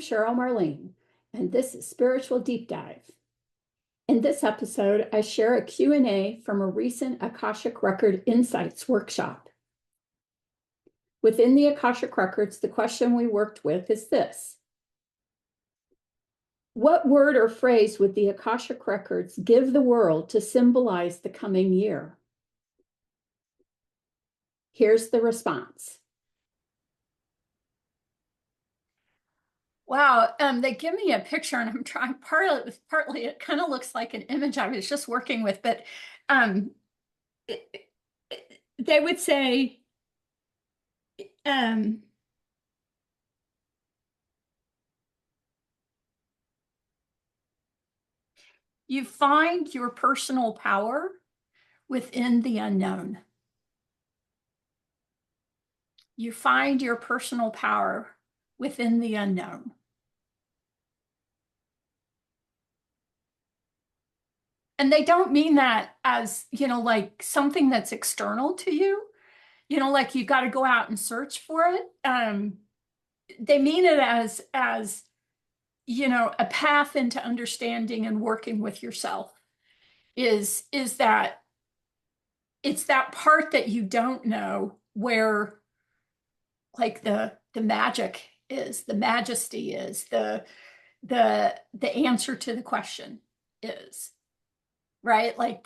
Cheryl Marlene, and this is Spiritual Deep Dive. In this episode, I share a Q&A from a recent Akashic Record Insights workshop. Within the Akashic Records, the question we worked with is this: what word or phrase would the Akashic Records give the world to symbolize the coming year? Here's the response. Wow, they give me a picture and I'm trying, partly it kind of looks like an image I was just working with, but they would say, you find your personal power within the unknown. You find your personal power within the unknown. And they don't mean that as, like something that's external to you, like you got to go out and search for it. They mean it as, a path into understanding and working with yourself is that it's that part that you don't know where like the magic is, the majesty is, the answer to the question is, right? Like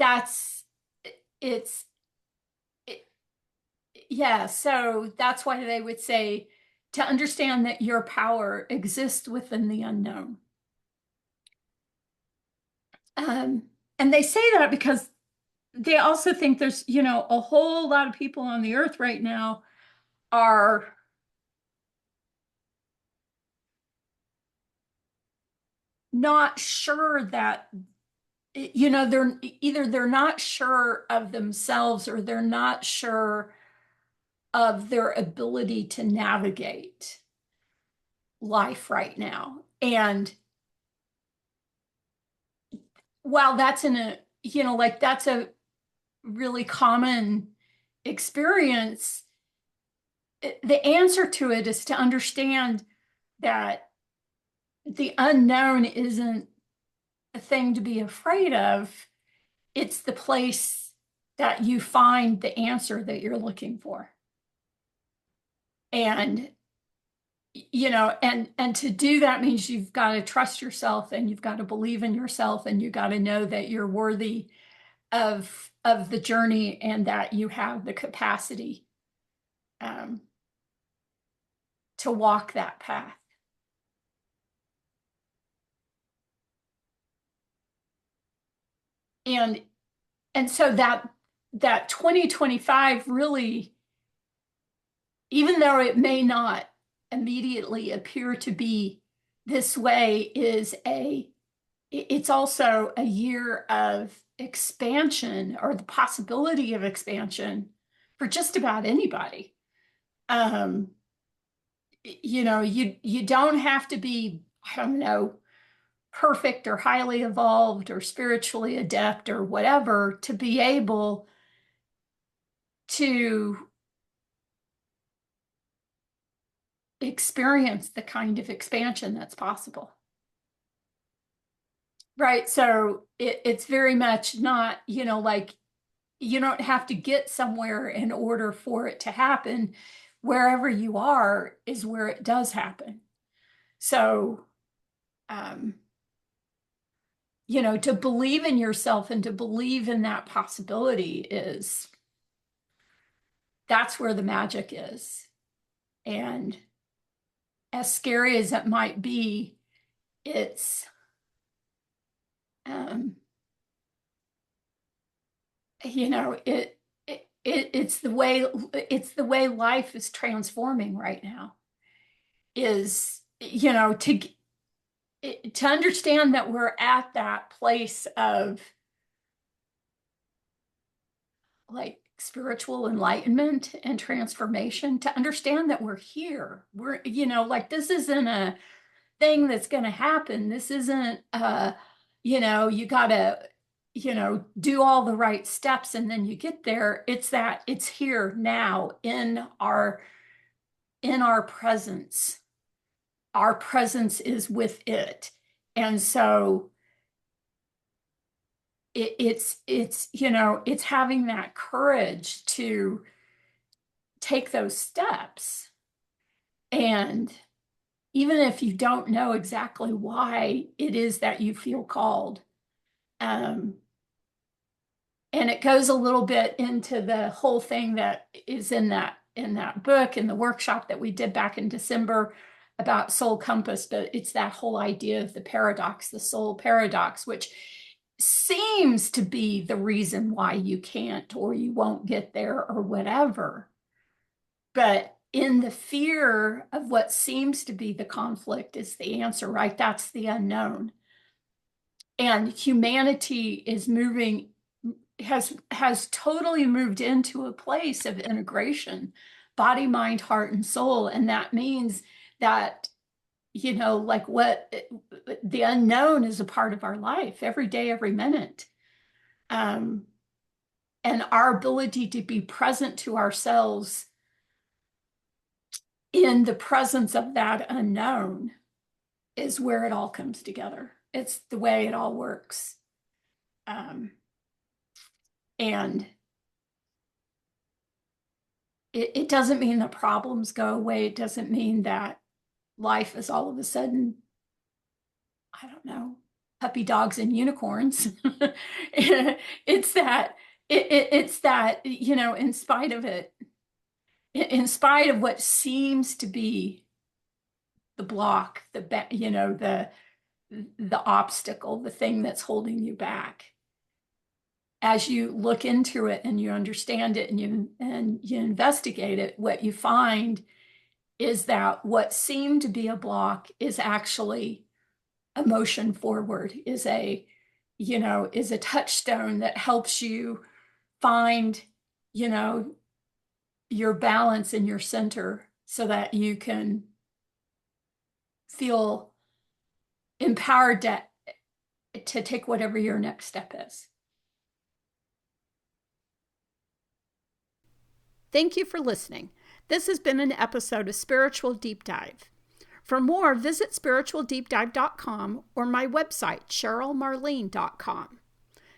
yeah, so that's why they would say to understand that your power exists within the unknown. And they say that because they also think there's, a whole lot of people on the earth right now are not sure that, they're not sure of themselves or they're not sure of their ability to navigate life right now. And while that's that's a really common experience, the answer to it is to understand that the unknown isn't a thing to be afraid of. It's the place that you find the answer that you're looking for. And and to do that means you've got to trust yourself and you've got to believe in yourself and you got to know that you're worthy of the journey and that you have the capacity to walk that path. And so that 2025 really, even though it may not immediately appear to be this way, it's also a year of expansion or the possibility of expansion for just about anybody. You don't have to be, I don't know, perfect or highly evolved or spiritually adept or whatever to be able to experience the kind of expansion that's possible. Right. So it's very much not, like you don't have to get somewhere in order for it to happen. Wherever you are is where it does happen. So, to believe in yourself and to believe in that possibility that's where the magic is. And as scary as it might be, it's, it's the way life is transforming right now is, to understand that we're at that place of like spiritual enlightenment and transformation, to understand that we're here. We're, like this isn't a thing that's going to happen. This isn't, you got to, do all the right steps and then you get there. It's that it's here now in our presence. our presence is with it. And so it's it's having that courage to take those steps. And even if you don't know exactly why it is that you feel called, and it goes a little bit into the whole thing that is in that book, in the workshop that we did back in December about soul compass, but it's that whole idea of the paradox, the soul paradox, which seems to be the reason why you can't or you won't get there or whatever. But in the fear of what seems to be the conflict is the answer, right? That's the unknown. And humanity is moving, has totally moved into a place of integration, body, mind, heart, and soul. And that means that, like what the unknown is a part of our life every day, every minute. And our ability to be present to ourselves in the presence of that unknown is where it all comes together. It's the way it all works. And it doesn't mean the problems go away. It doesn't mean that life is all of a sudden, I don't know, puppy dogs and unicorns. It's that, it's that, in spite of it, in spite of what seems to be the block, the obstacle, the thing that's holding you back, as you look into it and you understand it and you investigate it, what you find is that what seemed to be a block is actually a motion forward, is a touchstone that helps you find, your balance in your center so that you can feel empowered to take whatever your next step is. Thank you for listening. This has been an episode of Spiritual Deep Dive. For more, visit spiritualdeepdive.com or my website, cherylmarlene.com.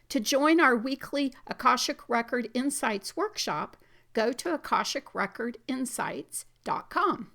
To join our weekly Akashic Record Insights workshop, go to akashicrecordinsights.com.